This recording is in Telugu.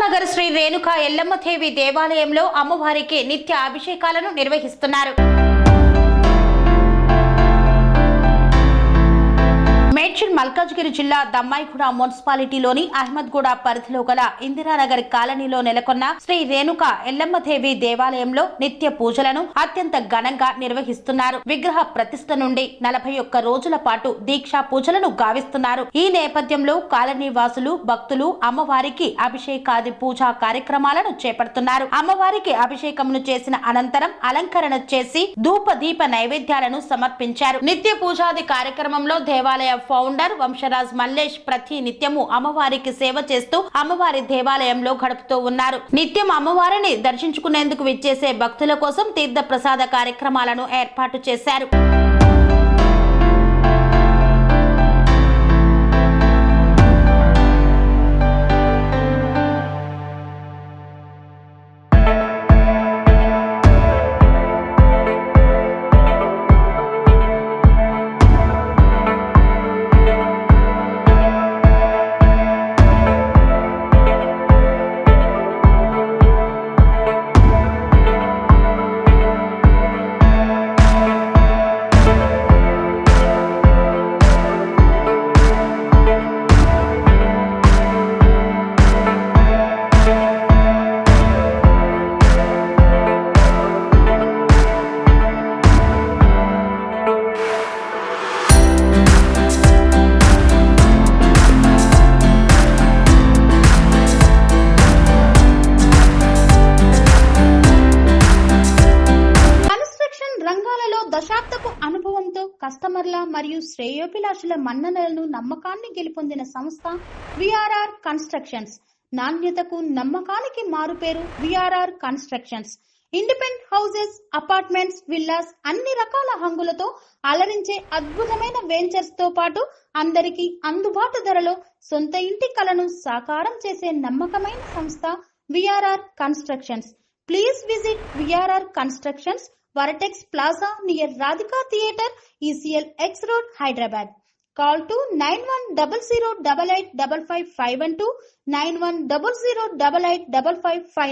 ఇందిరానగర్ శ్రీ రేణుకా ఎల్లమ్మ దేవి దేవాలయంలో అమ్మవారికి నిత్య అభిషేకాలను నిర్వహిస్తున్నారు. మేడ్చల్ మల్కాజ్గిరి జిల్లా దమ్మాయిగూడ మున్సిపాలిటీలోని అహ్మద్గూడ పరిధిలో గల ఇందిరానగర్ కాలనీలో నెలకొన్న శ్రీ రేణుక ఎల్లమ్మదేవి దేవాలయంలో నిత్య పూజలను అత్యంత ఘనంగా నిర్వహిస్తున్నారు. విగ్రహ ప్రతిష్ఠ నుండి 41 రోజుల పాటు దీక్షా పూజలను గావిస్తున్నారు. ఈ నేపథ్యంలో కాలనీ వాసులు భక్తులు అమ్మవారికి అభిషేకాది పూజా కార్యక్రమాలను చేపడుతున్నారు. అమ్మవారికి అభిషేకమును చేసిన అనంతరం అలంకరణ చేసి ధూప దీప నైవేద్యాలను సమర్పించారు. నిత్య పూజాది కార్యక్రమంలో దేవాలయ ఫౌండర్ వంశరాజ్ మల్లేష్ ప్రతి నిత్యము అమ్మవారికి సేవ చేస్తూ అమ్మవారి దేవాలయంలో గడుపుతూ ఉన్నారు. నిత్యం అమ్మవారిని దర్శించుకునేందుకు విచ్చేసే భక్తుల కోసం తీర్థ ప్రసాద కార్యక్రమాలను ఏర్పాటు చేశారు. దశాబ్దపు అనుభవంతో కస్టమర్ల మరియు శ్రేయోభిలాషుల మన్ననలను నమ్మకాన్ని గెలుపొందిన సంస్థ విఆర్ఆర్ కన్స్ట్రక్షన్స్. నాణ్యతకు నమ్మకానికి మారుపేరు VRR constructions. Independent houses, apartments, villas అన్ని రకాల హంగులతో అలరించే అద్భుతమైన వెంచర్స్ తో పాటు అందరికీ అందుబాటు ధరలో సొంత ఇంటి కలను సాకారం చేసే నమ్మకమైన సంస్థ VRR constructions. Please visit VRR constructions, Varatex Plaza near Radhika Theatre, ECL X Road, Hyderabad. Call to 910088555512, 9100885559.